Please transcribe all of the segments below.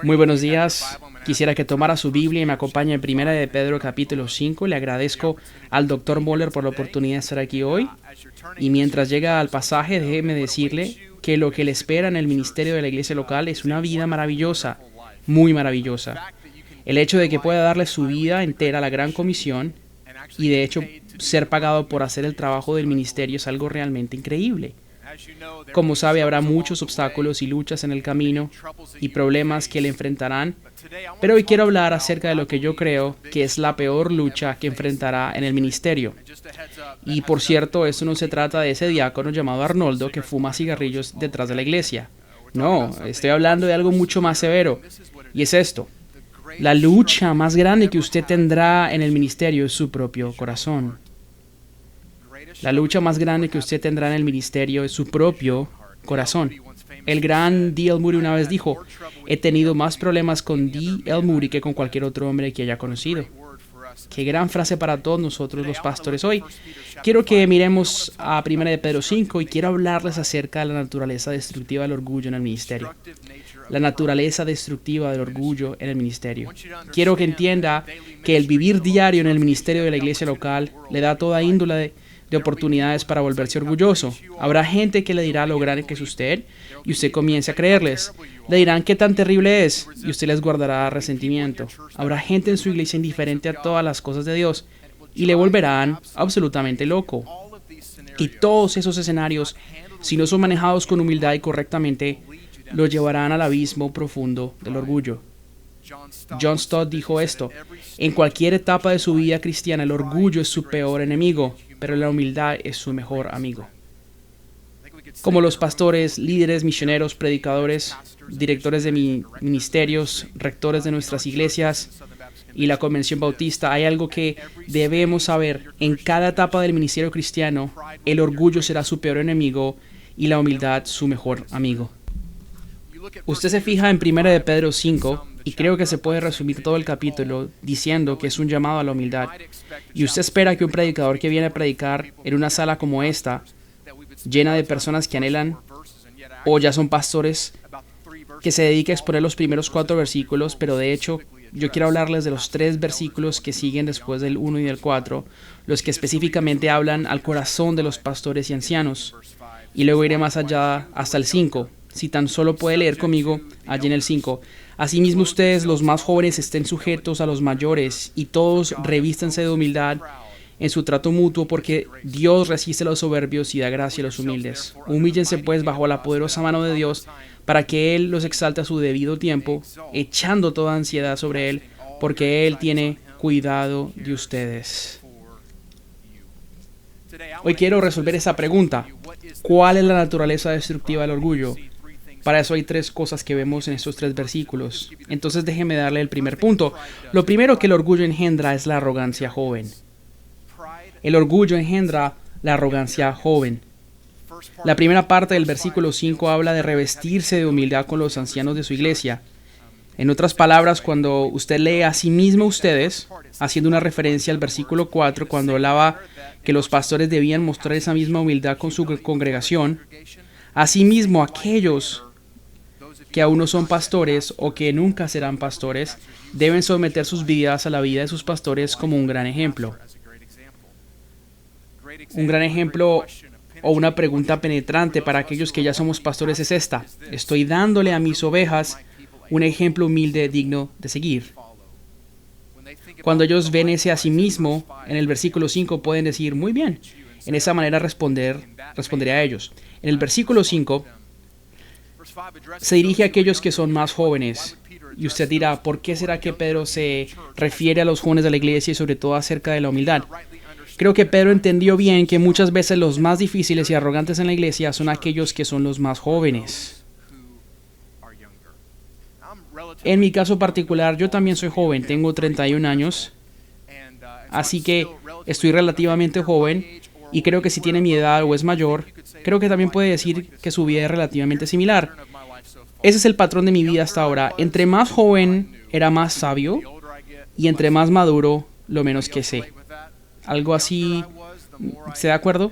Muy buenos días. Quisiera que tomara su Biblia y me acompañe en Primera de Pedro capítulo 5. Le agradezco al Dr. Moller por la oportunidad de estar aquí hoy. Y mientras llega al pasaje, déjeme decirle que lo que le espera en el ministerio de la iglesia local es una vida maravillosa, muy maravillosa. El hecho de que pueda darle su vida entera a la gran comisión y de hecho ser pagado por hacer el trabajo del ministerio es algo realmente increíble. Como sabe, habrá muchos obstáculos y luchas en el camino y problemas que le enfrentarán, pero hoy quiero hablar acerca de lo que yo creo que es la peor lucha que enfrentará en el ministerio. Y por cierto, esto no se trata de ese diácono llamado Arnoldo que fuma cigarrillos detrás de la iglesia. No, estoy hablando de algo mucho más severo, y es esto. La lucha más grande que usted tendrá en el ministerio es su propio corazón. La lucha más grande que usted tendrá en el ministerio es su propio corazón. El gran D.L. Moody una vez dijo: he tenido más problemas con D.L. Moody que con cualquier otro hombre que haya conocido. Qué gran frase para todos nosotros los pastores hoy. Quiero que miremos a 1 de Pedro 5 y quiero hablarles acerca de la naturaleza destructiva del orgullo en el ministerio. La naturaleza destructiva del orgullo en el ministerio. Quiero que entienda que el vivir diario en el ministerio de la iglesia local le da toda índole de oportunidades para volverse orgulloso. Habrá gente que le dirá lo grande que es usted y usted comience a creerles. Le dirán qué tan terrible es y usted les guardará resentimiento. Habrá gente en su iglesia indiferente a todas las cosas de Dios y le volverán absolutamente loco. Y todos esos escenarios, si no son manejados con humildad y correctamente, lo llevarán al abismo profundo del orgullo. John Stott dijo esto: en cualquier etapa de su vida cristiana, el orgullo es su peor enemigo, pero la humildad es su mejor amigo. Como los pastores, líderes, misioneros, predicadores, directores de ministerios, rectores de nuestras iglesias y la Convención Bautista, hay algo que debemos saber. En cada etapa del ministerio cristiano, el orgullo será su peor enemigo y la humildad su mejor amigo. Usted se fija en 1 de Pedro 5 y creo que se puede resumir todo el capítulo diciendo que es un llamado a la humildad. Y usted espera que un predicador que viene a predicar en una sala como esta, llena de personas que anhelan o ya son pastores, que se dedique a exponer los primeros 4 versículos, pero de hecho yo quiero hablarles de los 3 versículos que siguen después del 1 y del 4, los que específicamente hablan al corazón de los pastores y ancianos. Y luego iré más allá hasta el 5. Si tan solo puede leer conmigo allí en el 5. Asimismo ustedes, los más jóvenes, estén sujetos a los mayores, y todos revístanse de humildad en su trato mutuo, porque Dios resiste a los soberbios y da gracia a los humildes. Humíllense pues bajo la poderosa mano de Dios, para que Él los exalte a su debido tiempo, echando toda ansiedad sobre Él, porque Él tiene cuidado de ustedes. Hoy quiero resolver esa pregunta: ¿cuál es la naturaleza destructiva del orgullo? Para eso hay 3 cosas que vemos en estos 3 versículos. Entonces déjeme darle el primer punto. Lo primero que el orgullo engendra es la arrogancia joven. El orgullo engendra la arrogancia joven. La primera parte del versículo 5 habla de revestirse de humildad con los ancianos de su iglesia. En otras palabras, cuando usted lee a sí mismo ustedes, haciendo una referencia al versículo 4, cuando hablaba que los pastores debían mostrar esa misma humildad con su congregación, asimismo aquellos que aún no son pastores o que nunca serán pastores, deben someter sus vidas a la vida de sus pastores como un gran ejemplo. Un gran ejemplo o una pregunta penetrante para aquellos que ya somos pastores es esta: ¿estoy dándole a mis ovejas un ejemplo humilde digno de seguir? Cuando ellos ven ese a sí mismo, en el versículo 5 pueden decir: muy bien, en esa manera responderé a ellos. En el versículo 5 se dirige a aquellos que son más jóvenes. Y usted dirá: ¿por qué será que Pedro se refiere a los jóvenes de la iglesia y sobre todo acerca de la humildad? Creo que Pedro entendió bien que muchas veces los más difíciles y arrogantes en la iglesia son aquellos que son los más jóvenes. En mi caso particular, yo también soy joven, tengo 31 años, así que estoy relativamente joven, y creo que si tiene mi edad o es mayor, creo que también puede decir que su vida es relativamente similar. Ese es el patrón de mi vida hasta ahora. Entre más joven era más sabio, y entre más maduro, lo menos que sé. Algo así, ¿se de acuerdo?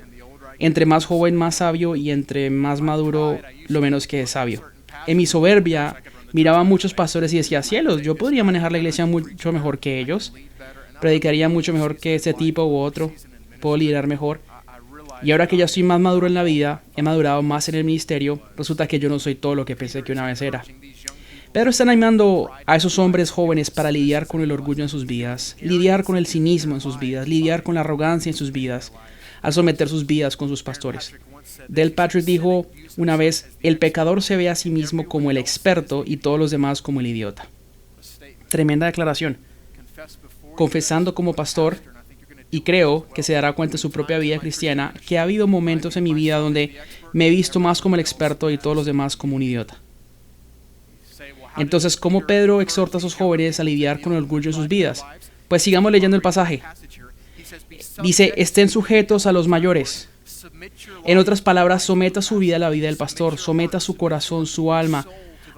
Entre más joven, más sabio, y entre más maduro, lo menos que es sabio. En mi soberbia, Miraba a muchos pastores y decía, cielos, yo podría manejar la iglesia mucho mejor que ellos, predicaría mucho mejor que ese tipo u otro, puedo liderar mejor. Y ahora que ya estoy más maduro en la vida, he madurado más en el ministerio, resulta que yo no soy todo lo que pensé que una vez era. Pedro está animando a esos hombres jóvenes para lidiar con el orgullo en sus vidas, lidiar con el cinismo en sus vidas, lidiar con la arrogancia en sus vidas, al someter sus vidas con sus pastores. Dale Patrick dijo una vez, el pecador se ve a sí mismo como el experto y todos los demás como el idiota. Tremenda declaración. Confesando como pastor, y creo que se dará cuenta de su propia vida cristiana, que ha habido momentos en mi vida donde me he visto más como el experto y todos los demás como un idiota. Entonces, ¿cómo Pedro exhorta a esos jóvenes a lidiar con el orgullo en sus vidas? Pues sigamos leyendo el pasaje. Dice, estén sujetos a los mayores. En otras palabras, someta su vida a la vida del pastor, someta su corazón, su alma,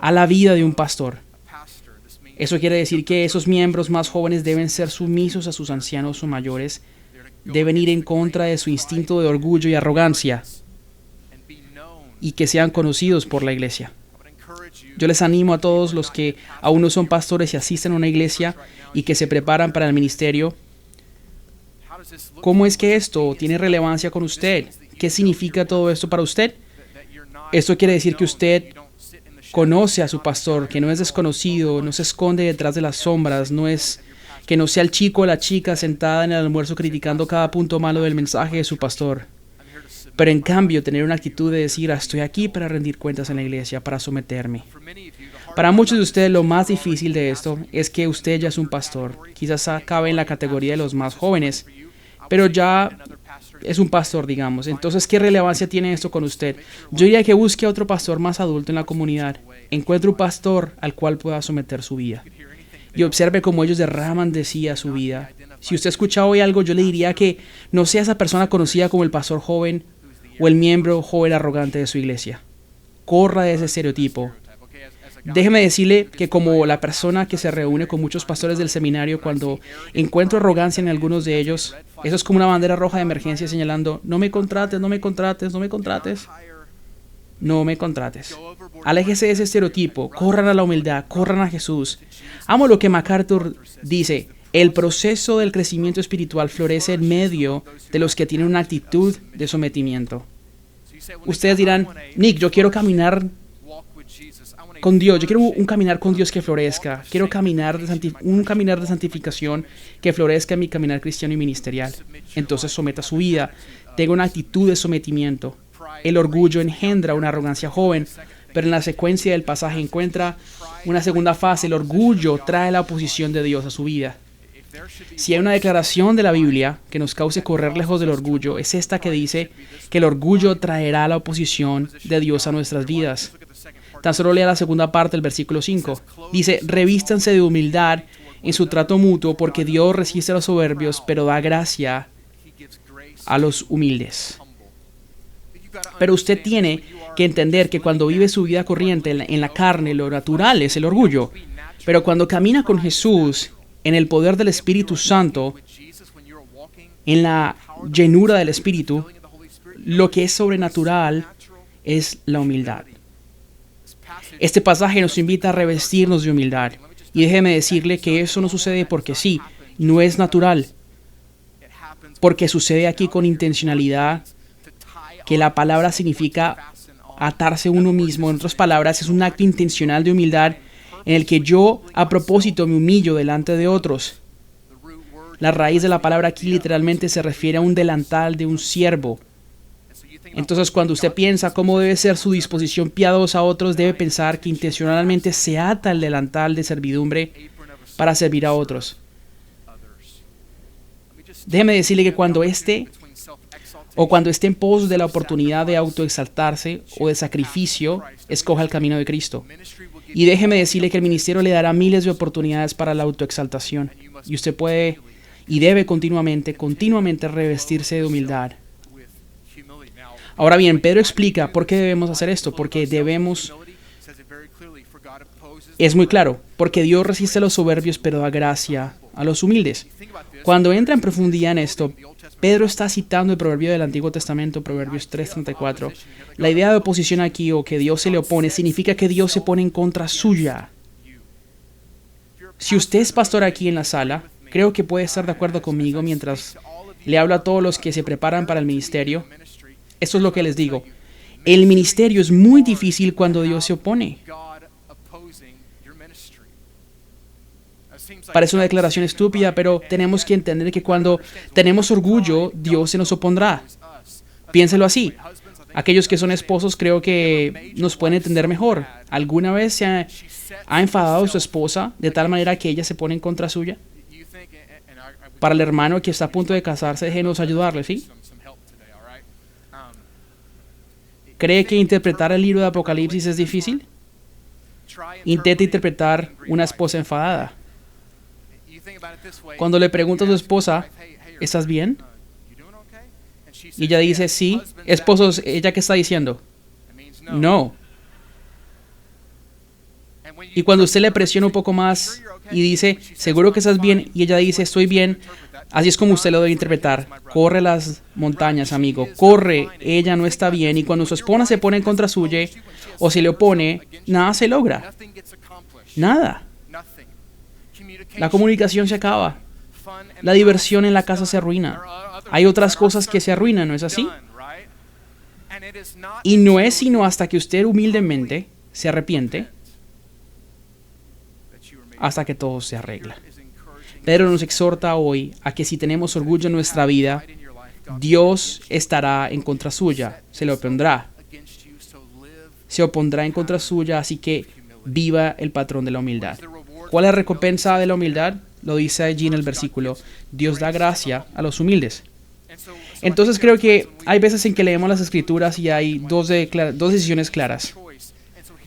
a la vida de un pastor. Eso quiere decir que esos miembros más jóvenes deben ser sumisos a sus ancianos o mayores, deben ir en contra de su instinto de orgullo y arrogancia, y que sean conocidos por la iglesia. Yo les animo a todos los que aún no son pastores y asisten a una iglesia y que se preparan para el ministerio. ¿Cómo es que esto tiene relevancia con usted? ¿Qué significa todo esto para usted? Esto quiere decir que usted conoce a su pastor, que no es desconocido, no se esconde detrás de las sombras, que no sea el chico o la chica sentada en el almuerzo criticando cada punto malo del mensaje de su pastor. Pero en cambio, tener una actitud de decir, estoy aquí para rendir cuentas en la iglesia, para someterme. Para muchos de ustedes, lo más difícil de esto es que usted ya es un pastor. Quizás acabe en la categoría de los más jóvenes, pero ya es un pastor, digamos. Entonces, ¿qué relevancia tiene esto con usted? Yo diría que busque a otro pastor más adulto en la comunidad. Encuentre un pastor al cual pueda someter su vida. Y observe cómo ellos derraman de sí a su vida. Si usted escucha hoy algo, yo le diría que no sea esa persona conocida como el pastor joven o el miembro joven arrogante de su iglesia. Corra de ese estereotipo. Déjeme decirle que como la persona que se reúne con muchos pastores del seminario, cuando encuentro arrogancia en algunos de ellos, eso es como una bandera roja de emergencia señalando, no me contrates, no me contrates, no me contrates. No me contrates. Aléjese de ese estereotipo, corran a la humildad, corran a Jesús. Amo lo que MacArthur dice, el proceso del crecimiento espiritual florece en medio de los que tienen una actitud de sometimiento. Ustedes dirán, Nick, yo quiero caminar con Dios, yo quiero un caminar con Dios que florezca, quiero un caminar de santificación que florezca en mi caminar cristiano y ministerial. Entonces someta su vida, tenga una actitud de sometimiento. El orgullo engendra una arrogancia joven, pero en la secuencia del pasaje encuentra una segunda fase. El orgullo trae la oposición de Dios a su vida. Si hay una declaración de la Biblia que nos cause correr lejos del orgullo, es esta que dice que el orgullo traerá la oposición de Dios a nuestras vidas. Tan solo lea la segunda parte del versículo 5. Dice, revístanse de humildad en su trato mutuo, porque Dios resiste a los soberbios, pero da gracia a los humildes. Pero usted tiene que entender que cuando vive su vida corriente en la carne, lo natural es el orgullo. Pero cuando camina con Jesús, en el poder del Espíritu Santo, en la llenura del Espíritu, lo que es sobrenatural es la humildad. Este pasaje nos invita a revestirnos de humildad. Y déjeme decirle que eso no sucede porque sí, no es natural. Porque sucede aquí con intencionalidad, que la palabra significa atarse uno mismo. En otras palabras, es un acto intencional de humildad en el que yo a propósito me humillo delante de otros. La raíz de la palabra aquí literalmente se refiere a un delantal de un siervo. Entonces, cuando usted piensa cómo debe ser su disposición piadosa a otros, debe pensar que intencionalmente se ata el delantal de servidumbre para servir a otros. Déjeme decirle que cuando esté en pos de la oportunidad de autoexaltarse o de sacrificio, escoja el camino de Cristo. Y déjeme decirle que el ministerio le dará miles de oportunidades para la autoexaltación. Y usted puede y debe continuamente revestirse de humildad. Ahora bien, Pedro explica por qué debemos hacer esto, porque debemos Es muy claro, porque Dios resiste a los soberbios, pero da gracia a los humildes. Cuando entra en profundidad en esto, Pedro está citando el proverbio del Antiguo Testamento, Proverbios 3:34. La idea de oposición aquí, o que Dios se le opone, significa que Dios se pone en contra suya. Si usted es pastor aquí en la sala, creo que puede estar de acuerdo conmigo mientras le hablo a todos los que se preparan para el ministerio. Esto es lo que les digo. El ministerio es muy difícil cuando Dios se opone. Parece una declaración estúpida, pero tenemos que entender que cuando tenemos orgullo, Dios se nos opondrá. Piénselo así. Aquellos que son esposos creo que nos pueden entender mejor. ¿Alguna vez se ha enfadado a su esposa de tal manera que ella se pone en contra suya? Para el hermano que está a punto de casarse, déjenos ayudarle, ¿sí? ¿Cree que interpretar el libro de Apocalipsis es difícil? Intenta interpretar una esposa enfadada. Cuando le pregunta a su esposa, ¿estás bien? Y ella dice, sí. Esposos, ¿ella qué está diciendo? No. Y cuando usted le presiona un poco más y dice, ¿seguro que estás bien? Y ella dice, estoy bien. Así es como usted lo debe interpretar. Corre las montañas, amigo. Corre, ella no está bien. Y cuando su esposa se pone en contra suya o se le opone, nada se logra. Nada. La comunicación se acaba. La diversión en la casa se arruina. Hay otras cosas que se arruinan, ¿no es así? Y no es sino hasta que usted humildemente se arrepiente, hasta que todo se arregla. Pedro nos exhorta hoy a que si tenemos orgullo en nuestra vida, Dios estará en contra suya, se le opondrá. Se opondrá en contra suya, así que viva el patrón de la humildad. ¿Cuál es la recompensa de la humildad? Lo dice allí en el versículo. Dios da gracia a los humildes. Entonces creo que hay veces en que leemos las escrituras y hay dos decisiones claras,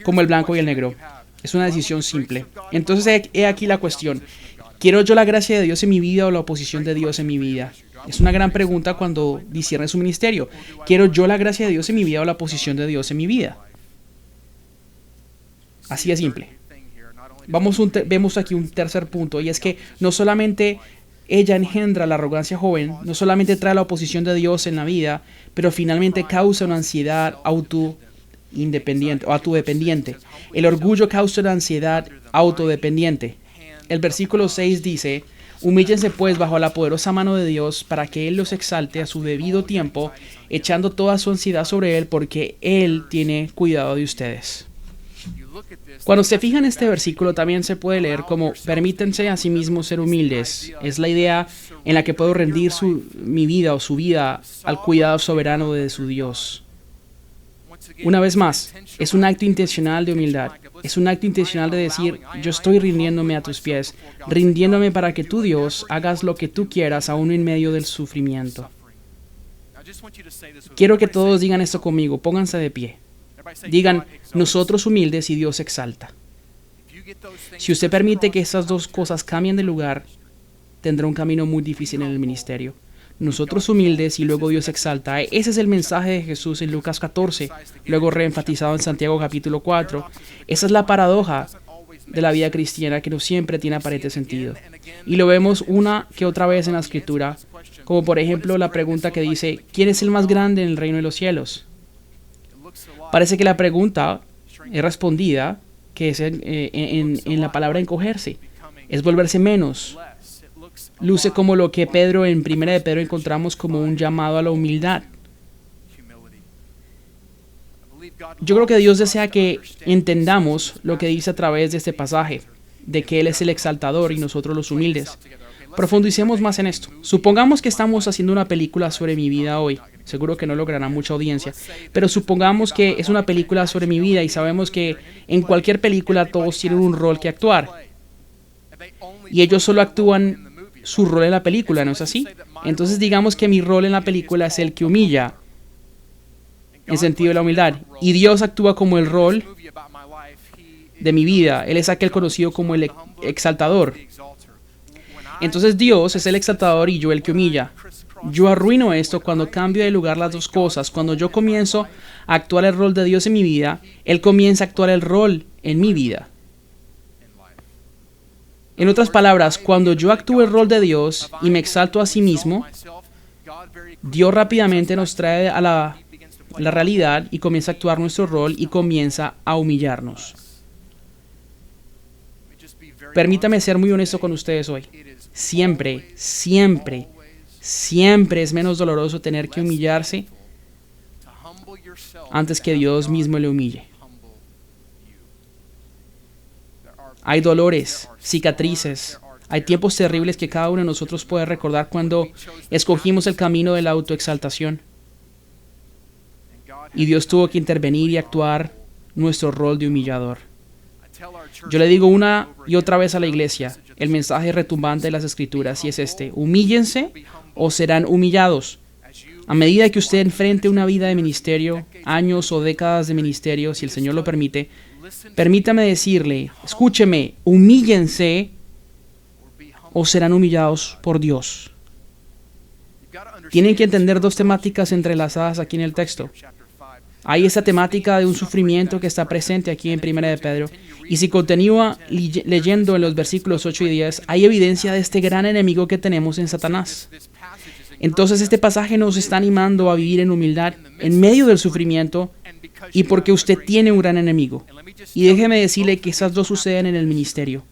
como el blanco y el negro. Es una decisión simple. Entonces he aquí la cuestión. ¿Quiero yo la gracia de Dios en mi vida o la oposición de Dios en mi vida? Es una gran pregunta cuando discierne su ministerio. ¿Quiero yo la gracia de Dios en mi vida o la oposición de Dios en mi vida? Así de simple. Vemos aquí un tercer punto, y es que no solamente ella engendra la arrogancia joven, no solamente trae la oposición de Dios en la vida, pero finalmente causa una ansiedad autodependiente. El orgullo causa una ansiedad autodependiente. El versículo 6 dice, humíllense pues bajo la poderosa mano de Dios para que Él los exalte a su debido tiempo, echando toda su ansiedad sobre Él, porque Él tiene cuidado de ustedes. Cuando se fija en este versículo también se puede leer como permítanse a sí mismos ser humildes. Es la idea en la que puedo rendir mi vida o su vida al cuidado soberano de su Dios. Una vez más, es un acto intencional de humildad. Es un acto intencional de decir, yo estoy rindiéndome a tus pies, rindiéndome para que tú, Dios, hagas lo que tú quieras aún en medio del sufrimiento. Quiero que todos digan esto conmigo, pónganse de pie. Digan, nosotros humildes y Dios exalta. Si usted permite que esas dos cosas cambien de lugar, tendrá un camino muy difícil en el ministerio. Nosotros humildes y luego Dios exalta. Ese es el mensaje de Jesús en Lucas 14, luego reenfatizado en Santiago capítulo 4. Esa es la paradoja de la vida cristiana que no siempre tiene aparente sentido. Y lo vemos una que otra vez en la Escritura, como por ejemplo la pregunta que dice, ¿quién es el más grande en el reino de los cielos? Parece que la pregunta es respondida, que es en la palabra encogerse, es volverse menos. Luce como lo que en 1 de Pedro encontramos como un llamado a la humildad. Yo creo que Dios desea que entendamos lo que dice a través de este pasaje, de que Él es el exaltador y nosotros los humildes. Profundicemos más en esto. Supongamos que estamos haciendo una película sobre mi vida hoy. Seguro que no logrará mucha audiencia, pero supongamos que es una película sobre mi vida y sabemos que en cualquier película todos tienen un rol que actuar. Y ellos solo actúan su rol en la película, ¿no es así? Entonces digamos que mi rol en la película es el que humilla, en sentido de la humildad. Y Dios actúa como el rol de mi vida. Él es aquel conocido como el exaltador. Entonces Dios es el exaltador y yo el que humilla. Yo arruino esto cuando cambio de lugar las dos cosas. Cuando yo comienzo a actuar el rol de Dios en mi vida, Él comienza a actuar el rol en mi vida. En otras palabras, cuando yo actúo el rol de Dios y me exalto a sí mismo, Dios rápidamente nos trae a la realidad y comienza a actuar nuestro rol y comienza a humillarnos. Permítame ser muy honesto con ustedes hoy. Siempre, siempre, siempre es menos doloroso tener que humillarse antes que Dios mismo le humille. Hay dolores, cicatrices, hay tiempos terribles que cada uno de nosotros puede recordar cuando escogimos el camino de la autoexaltación. Y Dios tuvo que intervenir y actuar nuestro rol de humillador. Yo le digo una y otra vez a la iglesia, el mensaje retumbante de las Escrituras, y es este: humíllense o serán humillados. A medida que usted enfrente una vida de ministerio, años o décadas de ministerio, si el Señor lo permite, permítame decirle, escúcheme, humíllense o serán humillados por Dios. Tienen que entender dos temáticas entrelazadas aquí en el texto. Hay esta temática de un sufrimiento que está presente aquí en 1 de Pedro. Y si continúa leyendo en los versículos 8 y 10, hay evidencia de este gran enemigo que tenemos en Satanás. Entonces este pasaje nos está animando a vivir en humildad en medio del sufrimiento y porque usted tiene un gran enemigo. Y déjeme decirle que esas dos suceden en el ministerio.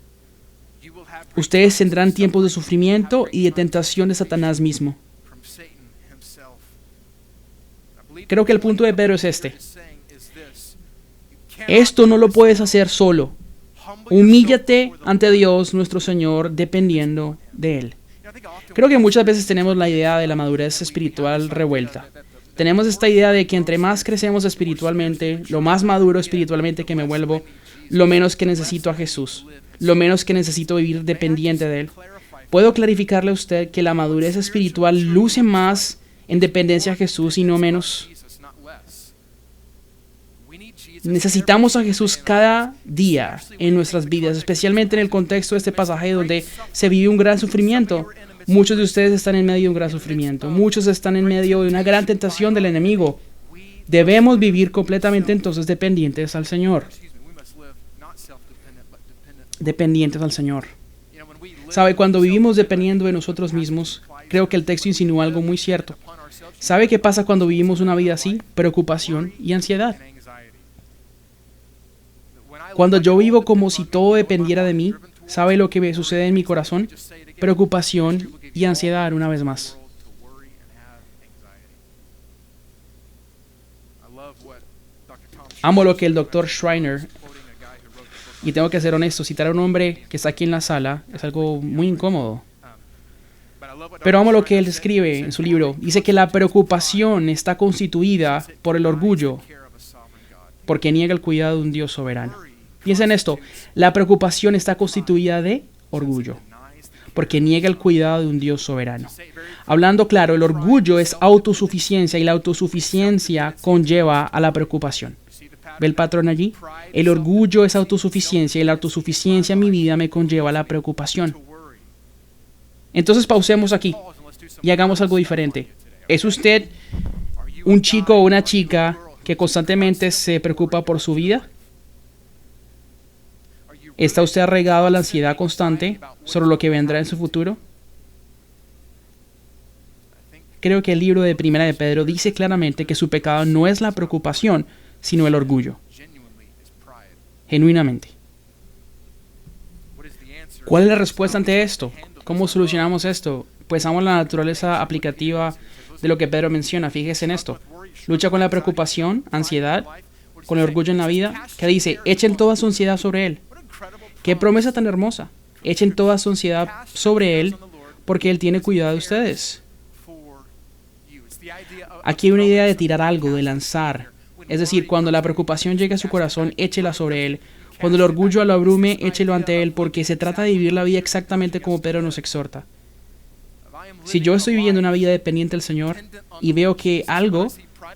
Ustedes tendrán tiempos de sufrimiento y de tentación de Satanás mismo. Creo que el punto de Pedro es este. Esto no lo puedes hacer solo. Humíllate ante Dios nuestro Señor dependiendo de Él. Creo que muchas veces tenemos la idea de la madurez espiritual revuelta. Tenemos esta idea de que entre más crecemos espiritualmente, lo más maduro espiritualmente que me vuelvo, lo menos que necesito a Jesús, lo menos que necesito vivir dependiente de Él. Puedo clarificarle a usted que la madurez espiritual luce más en dependencia a Jesús y no menos. Necesitamos a Jesús cada día en nuestras vidas, especialmente en el contexto de este pasaje donde se vive un gran sufrimiento. Muchos de ustedes están en medio de un gran sufrimiento. Muchos están en medio de una gran tentación del enemigo. Debemos vivir completamente entonces dependientes al Señor. Dependientes al Señor. ¿Sabe? Cuando vivimos dependiendo de nosotros mismos, creo que el texto insinúa algo muy cierto. ¿Sabe qué pasa cuando vivimos una vida así? Preocupación y ansiedad. Cuando yo vivo como si todo dependiera de mí, ¿sabe lo que me sucede en mi corazón? Preocupación y ansiedad una vez más. Amo lo que el Dr. Schreiner, y tengo que ser honesto, citar a un hombre que está aquí en la sala es algo muy incómodo. Pero amo lo que él escribe en su libro. Dice que la preocupación está constituida por el orgullo, porque niega el cuidado de un Dios soberano. Piensen esto, la preocupación está constituida de orgullo, porque niega el cuidado de un Dios soberano. Hablando claro, el orgullo es autosuficiencia y la autosuficiencia conlleva a la preocupación. ¿Ve el patrón allí? El orgullo es autosuficiencia y la autosuficiencia en mi vida me conlleva a la preocupación. Entonces pausemos aquí y hagamos algo diferente. ¿Es usted un chico o una chica que constantemente se preocupa por su vida? ¿Está usted arraigado a la ansiedad constante sobre lo que vendrá en su futuro? Creo que el libro de 1 de Pedro dice claramente que su pecado no es la preocupación, sino el orgullo. Genuinamente. ¿Cuál es la respuesta ante esto? ¿Cómo solucionamos esto? Pues amo la naturaleza aplicativa de lo que Pedro menciona. Fíjese en esto. Lucha con la preocupación, ansiedad, con el orgullo en la vida. ¿Qué dice? Echen toda su ansiedad sobre Él. ¡Qué promesa tan hermosa! Echen toda su ansiedad sobre Él porque Él tiene cuidado de ustedes. Aquí hay una idea de tirar algo, de lanzar. Es decir, cuando la preocupación llegue a su corazón, échela sobre Él. Cuando el orgullo lo abrume, échelo ante Él, porque se trata de vivir la vida exactamente como Pedro nos exhorta. Si yo estoy viviendo una vida dependiente del Señor y veo que algo,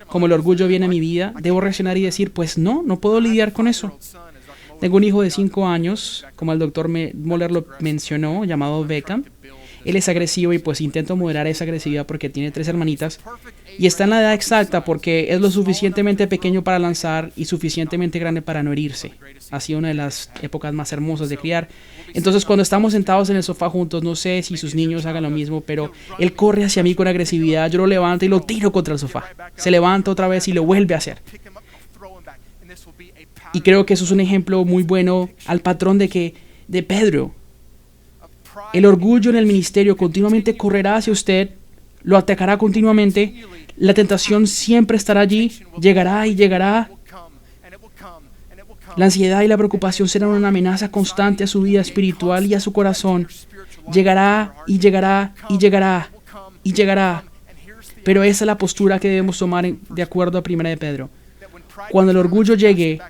como el orgullo, viene a mi vida, debo reaccionar y decir, pues no puedo lidiar con eso. Tengo un hijo de 5 años, como el doctor Moller lo mencionó, llamado Beckham. Él es agresivo y pues intento moderar esa agresividad porque tiene 3 hermanitas. Y está en la edad exacta porque es lo suficientemente pequeño para lanzar y suficientemente grande para no herirse. Ha sido una de las épocas más hermosas de criar. Entonces cuando estamos sentados en el sofá juntos, no sé si sus niños hagan lo mismo, pero él corre hacia mí con agresividad, yo lo levanto y lo tiro contra el sofá. Se levanta otra vez y lo vuelve a hacer. Y creo que eso es un ejemplo muy bueno al patrón de Pedro. El orgullo en el ministerio continuamente correrá hacia usted, lo atacará continuamente. La tentación siempre estará allí, llegará y llegará. La ansiedad y la preocupación serán una amenaza constante a su vida espiritual y a su corazón. Llegará y llegará y llegará y llegará. Pero esa es la postura que debemos tomar de acuerdo a 1 de Pedro. Cuando el orgullo llegue,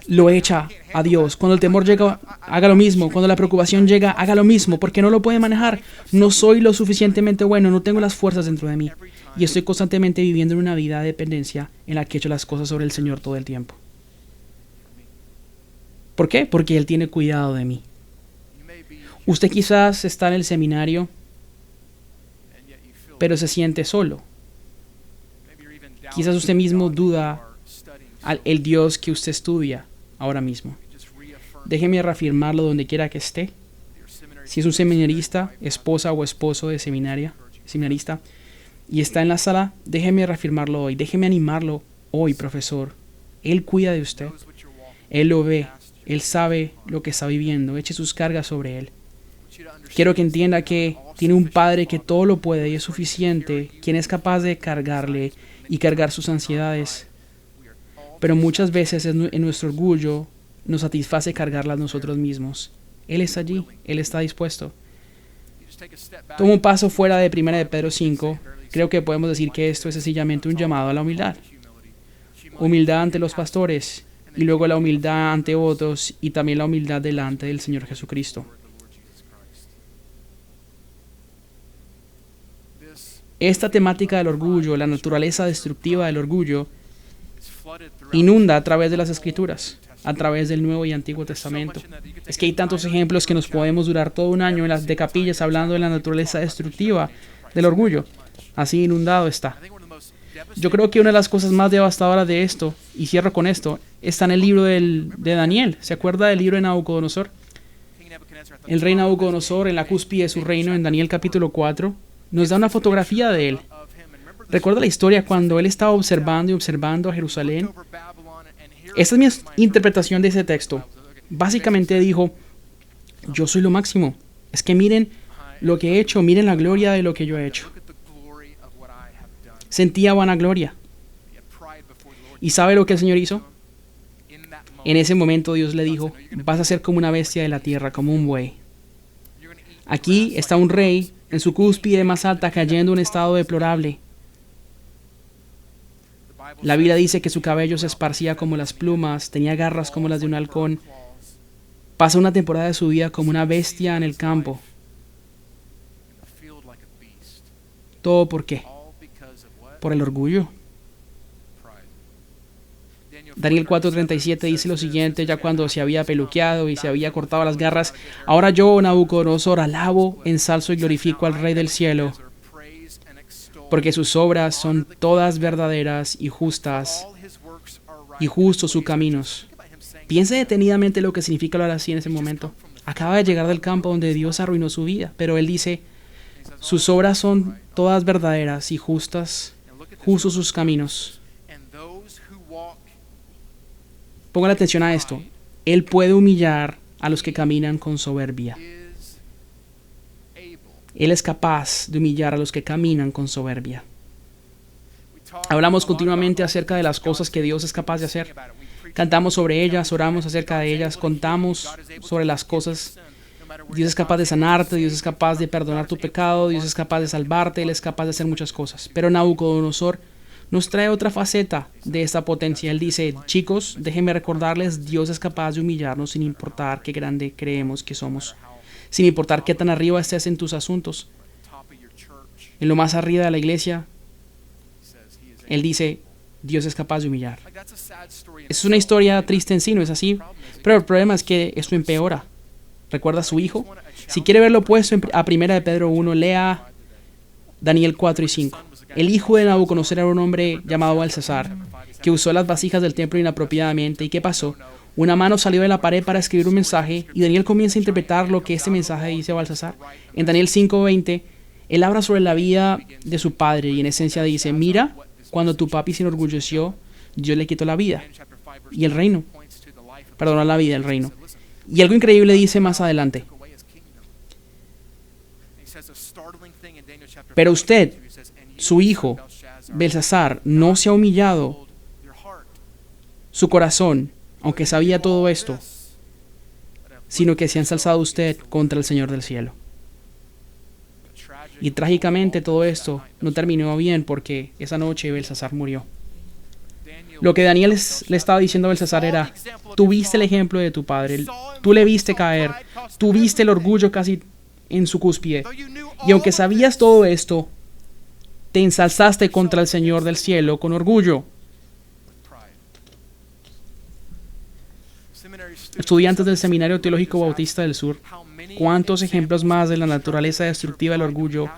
lo echa a Dios. Cuando el temor llega, haga lo mismo. Cuando la preocupación llega, haga lo mismo, porque no lo puede manejar. No soy lo suficientemente bueno, no tengo las fuerzas dentro de mí. Y estoy constantemente viviendo en una vida de dependencia en la que echo las cosas sobre el Señor todo el tiempo. ¿Por qué? Porque Él tiene cuidado de mí. Usted quizás está en el seminario, pero se siente solo. Quizás usted mismo duda el Dios que usted estudia ahora mismo. Déjeme reafirmarlo donde quiera que esté. Si es un seminarista, esposa o esposo de seminarista, y está en la sala, déjeme reafirmarlo hoy. Déjeme animarlo hoy, profesor. Él cuida de usted. Él lo ve. Él sabe lo que está viviendo. Eche sus cargas sobre Él. Quiero que entienda que tiene un Padre que todo lo puede y es suficiente, quien es capaz de cargarle y cargar sus ansiedades. Pero muchas veces en nuestro orgullo nos satisface cargarlas nosotros mismos. Él está allí, Él está dispuesto. Toma un paso fuera de 1 de Pedro 5. Creo que podemos decir que esto es sencillamente un llamado a la humildad. Humildad ante los pastores y luego la humildad ante otros y también la humildad delante del Señor Jesucristo. Esta temática del orgullo, la naturaleza destructiva del orgullo, inunda a través de las Escrituras, a través del Nuevo y Antiguo Testamento. Es que hay tantos ejemplos que nos podemos durar todo un año en las de capillas hablando de la naturaleza destructiva del orgullo. Así inundado está. Yo creo que una de las cosas más devastadoras de esto, y cierro con esto, está en el libro de Daniel. ¿Se acuerda del libro de Nabucodonosor? El rey Nabucodonosor, en la cúspide de su reino, en Daniel capítulo 4, nos da una fotografía de él. ¿Recuerda la historia cuando él estaba observando y observando a Jerusalén? Esta es mi interpretación de ese texto. Básicamente dijo, yo soy lo máximo. Es que miren lo que he hecho, miren la gloria de lo que yo he hecho. Sentía vanagloria. ¿Y sabe lo que el Señor hizo? En ese momento Dios le dijo, vas a ser como una bestia de la tierra, como un buey. Aquí está un rey en su cúspide más alta cayendo en un estado deplorable. La Biblia dice que su cabello se esparcía como las plumas, tenía garras como las de un halcón. Pasa una temporada de su vida como una bestia en el campo. ¿Todo por qué? Por el orgullo. Daniel 4:37 dice lo siguiente, ya cuando se había peluqueado y se había cortado las garras, ahora yo, Nabucodonosor, alabo, ensalzo y glorifico al Rey del cielo, porque sus obras son todas verdaderas y justas, y justos sus caminos. Piense detenidamente lo que significa hablar así en ese momento. Acaba de llegar del campo donde Dios arruinó su vida, pero él dice, sus obras son todas verdaderas y justas, justos sus caminos. Pongan atención a esto. Él puede humillar a los que caminan con soberbia. Él es capaz de humillar a los que caminan con soberbia. Hablamos continuamente acerca de las cosas que Dios es capaz de hacer. Cantamos sobre ellas, oramos acerca de ellas, contamos sobre las cosas. Dios es capaz de sanarte, Dios es capaz de perdonar tu pecado, Dios es capaz de salvarte, Él es capaz de hacer muchas cosas. Pero Nabucodonosor nos trae otra faceta de esta potencia. Él dice, chicos, déjenme recordarles, Dios es capaz de humillarnos sin importar qué grande creemos que somos, sin importar qué tan arriba estés en tus asuntos. En lo más arriba de la iglesia, Él dice, Dios es capaz de humillar. Es una historia triste en sí, ¿no es así? Pero el problema es que esto empeora. ¿Recuerda a su hijo? Si quiere ver lo opuesto a 1 de Pedro 1, lea Daniel 4 y 5. El hijo de Nabucodonosor era un hombre llamado Belsasar, que usó las vasijas del templo inapropiadamente. ¿Y qué pasó? Una mano salió de la pared para escribir un mensaje y Daniel comienza a interpretar lo que este mensaje dice a Belsasar. En Daniel 5:20, él habla sobre la vida de su padre y en esencia dice, mira, cuando tu papi se enorgulleció, Dios le quitó la vida y el reino. Perdona, la vida, el reino. Y algo increíble dice más adelante. Pero usted, su hijo, Belsasar, no se ha humillado su corazón, aunque sabía todo esto, sino que se ha ensalzado usted contra el Señor del cielo. Y trágicamente todo esto no terminó bien porque esa noche Belsasar murió. Lo que Daniel le estaba diciendo a Belsasar era, tú viste el ejemplo de tu padre, tú le viste caer, tú viste el orgullo casi en su cúspide. Y aunque sabías todo esto, te ensalzaste contra el Señor del cielo con orgullo. Estudiantes del Seminario Teológico Bautista del Sur, ¿cuántos ejemplos más de la naturaleza destructiva del orgullo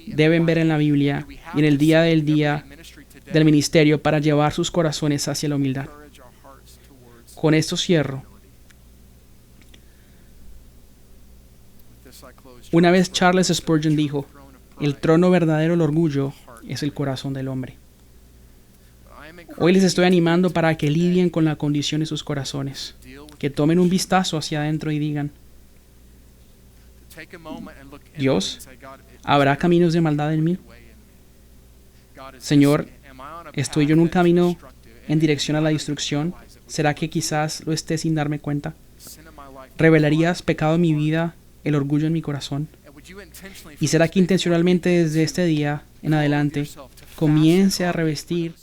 deben ver en la Biblia y en el día del ministerio para llevar sus corazones hacia la humildad? Con esto cierro. Una vez Charles Spurgeon dijo, el trono verdadero del orgullo es el corazón del hombre. Hoy les estoy animando para que lidien con la condición de sus corazones, que tomen un vistazo hacia adentro y digan, Dios, ¿habrá caminos de maldad en mí? Señor, ¿estoy yo en un camino en dirección a la destrucción? ¿Será que quizás lo esté sin darme cuenta? ¿Revelarías pecado en mi vida, el orgullo en mi corazón? ¿Y será que intencionalmente desde este día en adelante comience a revestir